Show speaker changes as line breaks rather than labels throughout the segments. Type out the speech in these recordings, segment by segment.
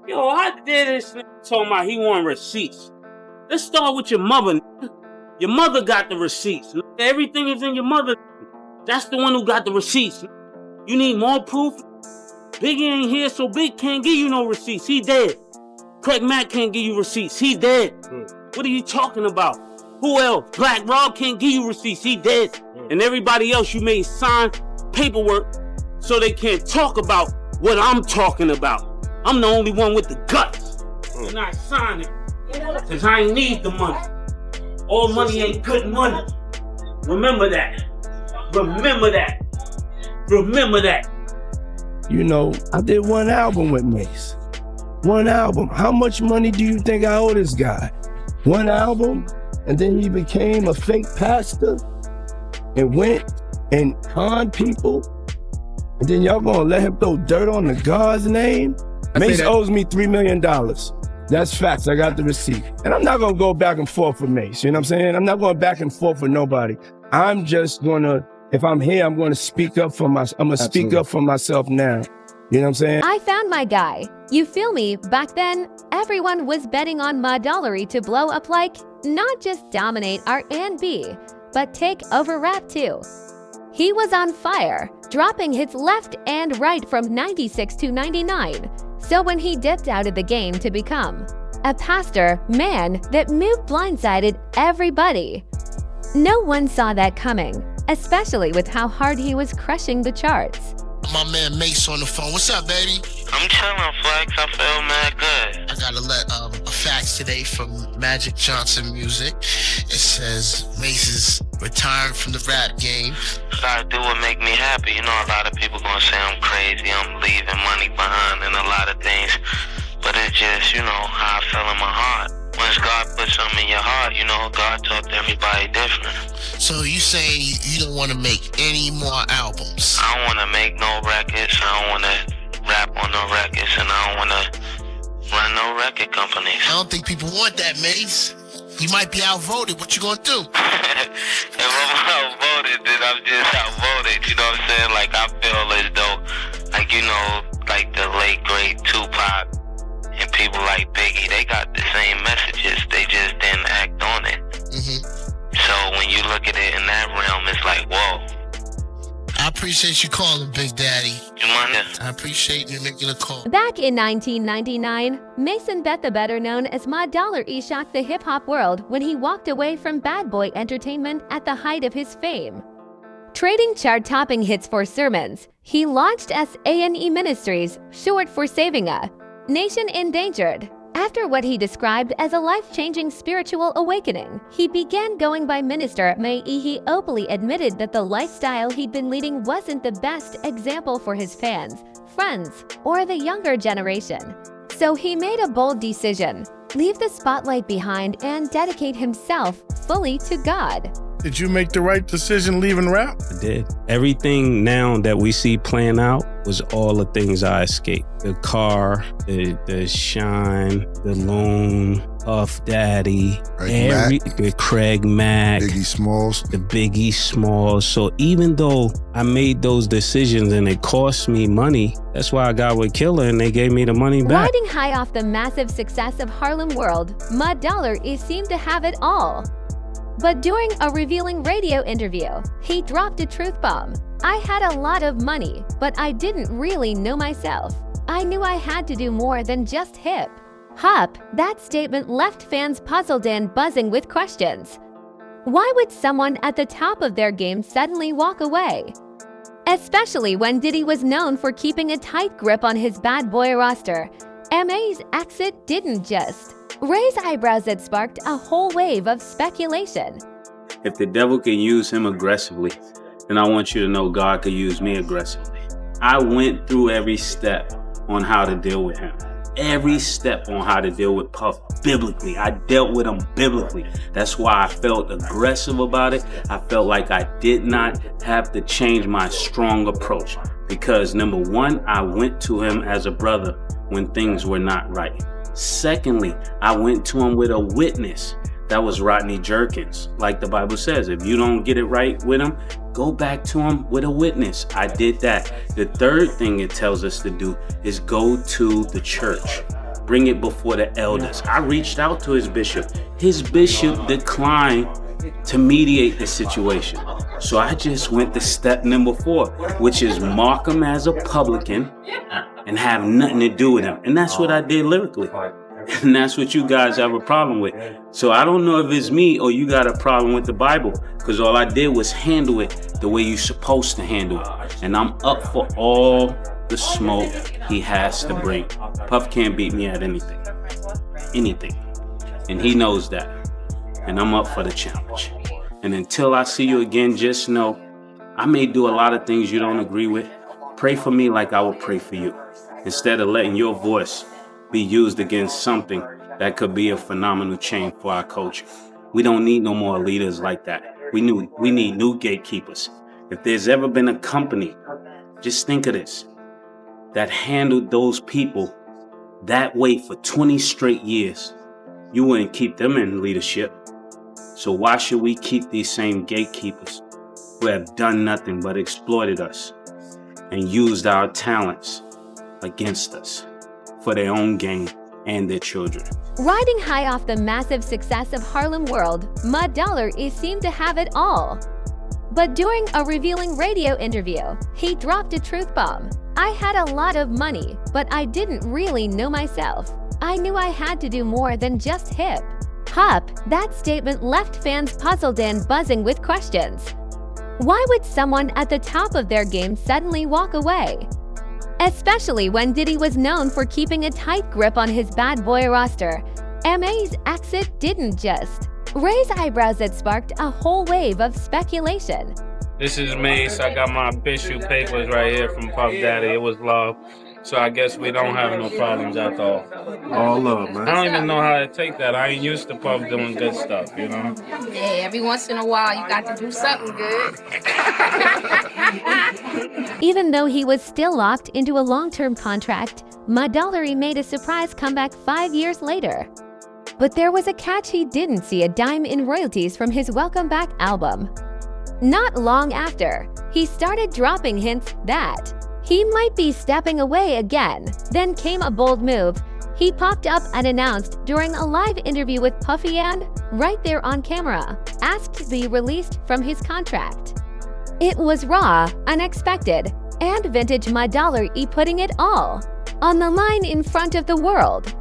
Yo, I did this nigga talking about he want receipts. Let's start with your mother. Your mother got the receipts. Everything is in your mother. That's the one who got the receipts. You need more proof? Biggie ain't here, so Big can't give you no receipts. He dead. Craig Mack can't give you receipts. He dead. What are you talking about? Who else? Black Rob can't give you receipts. He dead. And everybody else you made sign paperwork so they can't talk about what I'm talking about. I'm the only one with the guts. And I signed it. Cause I ain't need the money. All money ain't good money. Remember that. Remember that. Remember that.
You know, I did one album with Mase. One album. How much money do you think I owe this guy? One album, and then he became a fake pastor and went and conned people. And then y'all gonna let him throw dirt on the God's name? Mase owes me $3 million. That's facts. I got the receipt. And I'm not gonna go back and forth with Mase. You know what I'm saying? I'm not going back and forth with nobody. I'm just gonna, if I'm here, I'm gonna speak up for myself. I'm gonna speak up for myself now. You know what I'm saying?
I found my guy. You feel me? Back then, everyone was betting on Modellery to blow up like, not just dominate R&B, but take over rap too. He was on fire, dropping hits left and right from 96 to 99. So when he dipped out of the game to become a pastor, man, that move blindsided everybody. No one saw that coming, especially with how hard he was crushing the charts.
My man Mase on the phone. What's up, baby?
I'm chilling, Flex. I feel mad good.
I gotta let a fax today from Magic Johnson Music. It says Mase is retiring from the rap game.
Gotta do what make me happy. You know, a lot of people gonna say I'm crazy, I'm leaving money behind and a lot of things. But it's just, you know, how I feel in my heart. Once God puts something in your heart, you know, God talk to everybody different.
So you saying you don't want to make any more albums?
I don't want to make no records. I don't want to rap on no records, and I don't want to run no record companies.
I don't think people want that, Mase. You might be outvoted. What you gonna do?
If I'm outvoted, then I'm just outvoted. You know what I'm saying? Like, I feel as though, like, you know, like the late great Tupac and people like Biggie, they got the same messages. They just didn't act on it. So when you look at it in that realm, it's like, whoa.
I appreciate you calling, Big Daddy.
You mind?
I appreciate you making a call.
Back in 1999, Mason Beth, better known as Modellery, shocked the hip-hop world when he walked away from Bad Boy Entertainment at the height of his fame. Trading chart-topping hits for sermons, he launched S.A.N.E. Ministries, short for Saving a Nation Endangered. After what he described as a life-changing spiritual awakening, he began going by Minister May. He openly admitted that the lifestyle he'd been leading wasn't the best example for his fans, friends, or the younger generation. So he made a bold decision: leave the spotlight behind and dedicate himself fully to God.
Did you make the right decision leaving rap?
I did. Everything now that we see playing out was all the things I escaped. The car, the Shine, the Loon, Puff Daddy, the Craig Mack,
Biggie Smalls.
the Biggie Smalls. So even though I made those decisions and it cost me money, that's why I got with Killer and they gave me the money back.
Riding high off the massive success of Harlem World, Modellery seemed to have it all. But during a revealing radio interview, he dropped a truth bomb. I had a lot of money, but I didn't really know myself. I knew I had to do more than just hip hop. That statement left fans puzzled and buzzing with questions. Why would someone at the top of their game suddenly walk away? Especially when Diddy was known for keeping a tight grip on his bad boy roster. MA's exit didn't just raise eyebrows. It sparked a whole wave of speculation.
If the devil can use him aggressively, then I want you to know God could use me aggressively. I went through every step on how to deal with him. Every step on how to deal with Puff biblically. I dealt with him biblically. That's why I felt aggressive about it. I felt like I did not have to change my strong approach. Because number one, I went to him as a brother when things were not right. Secondly, I went to him with a witness. That was Rodney Jerkins. Like the Bible says, if you don't get it right with him, go back to him with a witness. I did that. The third thing it tells us to do is go to the church. bring it before the elders. I reached out to his bishop. His bishop declined to mediate the situation. So I just went to step number 4, which is mark him as a publican and have nothing to do with him. And that's what I did lyrically. And that's what you guys have a problem with. So I don't know if it's me or you got a problem with the Bible, because all I did was handle it the way you're supposed to handle it. And I'm up for all the smoke he has to bring. Puff can't beat me at anything. Anything. And he knows that. And I'm up for the challenge. And until I see you again, just know I may do a lot of things you don't agree with. Pray for me like I would pray for you, instead of letting your voice be used against something that could be a phenomenal change for our culture. We don't need no more leaders like that. We need new gatekeepers. If there's ever been a company, just think of this, that handled those people that way for 20 straight years, you wouldn't keep them in leadership. So why should we keep these same gatekeepers who have done nothing but exploited us and used our talents against us for their own gain and their children?
Riding high off the massive success of Harlem World, Mud Dollar seemed to have it all. But during a revealing radio interview, he dropped a truth bomb. I had a lot of money, but I didn't really know myself. I knew I had to do more than just hip hop. That statement left fans puzzled and buzzing with questions. Why would someone at the top of their game suddenly walk away? Especially when Diddy was known for keeping a tight grip on his bad boy roster. Ma's exit didn't just raise eyebrows. It sparked a whole wave of speculation.
This is Mase. I got my official papers right here from Puff Daddy. It was love. So I guess we don't have no problems at all.
All love, man.
I don't even know how to take that. I ain't used to Puff doing good stuff, you know?
Yeah, every once in a while you got to do something good.
Even though he was still locked into a long-term contract, Mud Dollar made a surprise comeback 5 years later. But there was a catch. He didn't see a dime in royalties from his Welcome Back album. Not long after, he started dropping hints that he might be stepping away again. Then came a bold move. He popped up and announced during a live interview with Puffy and, right there on camera, asked to be released from his contract. It was raw, unexpected, and vintage Mud Dollar putting it all on the line in front of the world.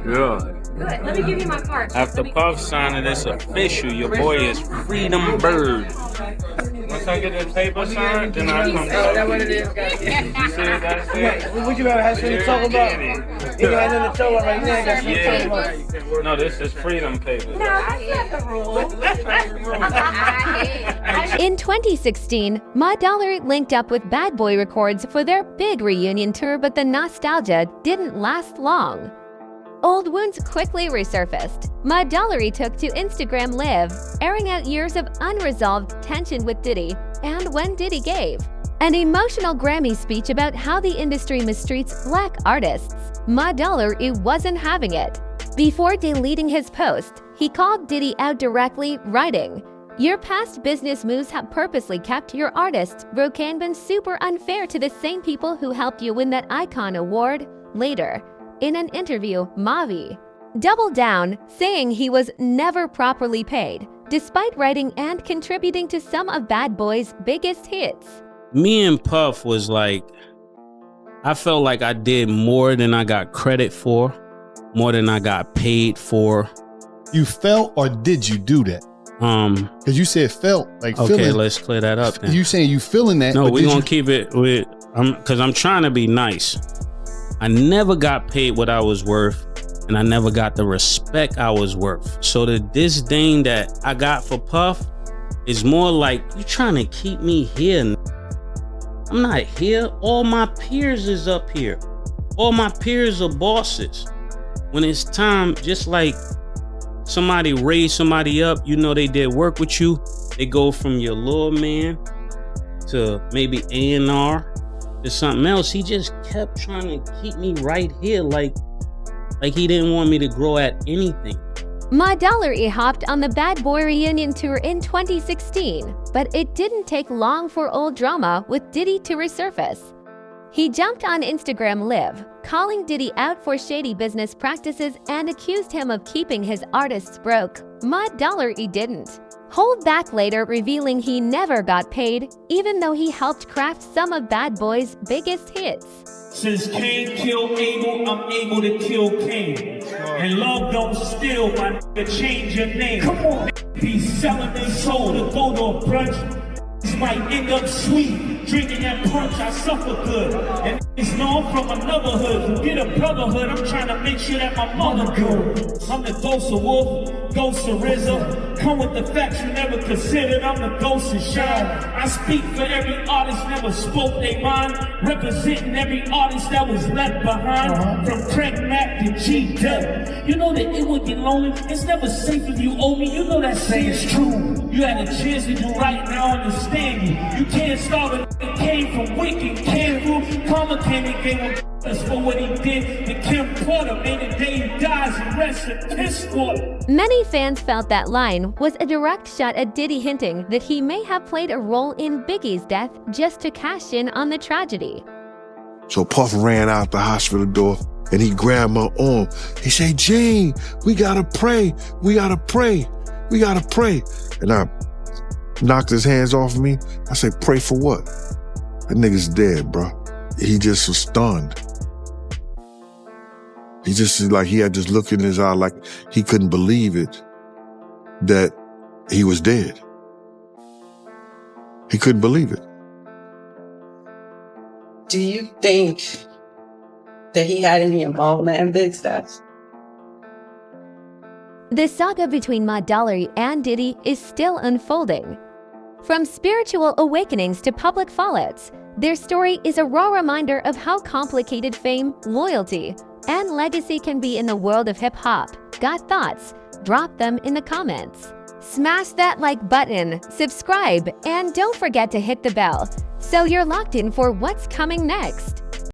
Yeah.
Good. Let me give you my card.
After Puff signing, it's official. Your boy is Freedom Bird. Once I get this paper signed, then I come back.
That's what it is, guys.
You see what I said?
What you gotta have something to talk about? You got nothing to talk about right now. Got something to talk about.
No, this is Freedom paper.
No, that's not the rule.
In 2016, Mud Dollar linked up with Bad Boy Records for their big reunion tour, but the nostalgia didn't last long. Old wounds quickly resurfaced. Mud Dollar took to Instagram Live, airing out years of unresolved tension with Diddy, and when Diddy gave an emotional Grammy speech about how the industry mistreats black artists, Mud Dollar wasn't having it. Before deleting his post, he called Diddy out directly, writing, "Your past business moves have purposely kept your artists broke and been super unfair to the same people who helped you win that Icon Award." Later, in an interview, Mavi doubled down, saying he was never properly paid, despite writing and contributing to some of Bad Boy's biggest hits.
Me and Puff was like, I felt like I did more than I got credit for, more than I got paid for.
You felt or did you do that? Because you said felt, like
okay,
feeling.
let's clear that up then.
You saying you feeling that?
No, we're gonna keep it with, because I'm trying to be nice. I never got paid what I was worth, and I never got the respect I was worth. So the disdain that I got for Puff is more like, you trying to keep me here. I'm not here. All my peers is up here. All my peers are bosses. When it's time, just like somebody raised somebody up, you know they did work with you, they go from your little man to maybe A&R to something else. He just kept trying to keep me right here, like he didn't want me to grow at anything.
Mud Dollar hopped on the Bad Boy reunion tour in 2016, but it didn't take long for old drama with Diddy to resurface. He jumped on Instagram Live, calling Diddy out for shady business practices and accused him of keeping his artists broke. $. Didn't hold back later, revealing he never got paid, even though he helped craft some of Bad Boy's biggest hits.
Since Cain killed Abel, I'm able to kill Cain. And love don't steal, my nigga, change your name. Come on, be selling their soul to go to a brunch. Might end up sweet, drinking that punch, I suffer good. And it's know I'm from another hood, forget a brotherhood, I'm trying to make sure that my mother good. I'm the ghost of Wolf, ghost of RZA. Come with the facts you never considered, I'm the ghost of Shine. I speak for every artist never spoke their mind, representing every artist that was left behind. From Craig Mack to G-Dub. You know that it would get lonely, it's never safe if you owe me, you know that saying is true. You had a chance to do right now, understand you. You can't stop it. It came from wicked, came through. Karma came and gave him for what he did. And Kim Porter made the day he dies and rests in piss water.
Many fans felt that line was a direct shot at Diddy, hinting that he may have played a role in Biggie's death just to cash in on the tragedy.
So Puff ran out the hospital door and he grabbed my arm. He said, Gene, we gotta pray. We gotta pray. We gotta pray. And I knocked his hands off of me. I said, pray for what? That nigga's dead, bro. He just was stunned. He just, like, he had this look in his eye like he couldn't believe it that he was dead. He couldn't believe it.
Do you think that he had any involvement in Big Steps?
The saga between $. and Diddy is still unfolding. From spiritual awakenings to public fallouts, their story is a raw reminder of how complicated fame, loyalty, and legacy can be in the world of hip-hop. Got thoughts? Drop them in the comments. Smash that like button, subscribe, and don't forget to hit the bell so you're locked in for what's coming next.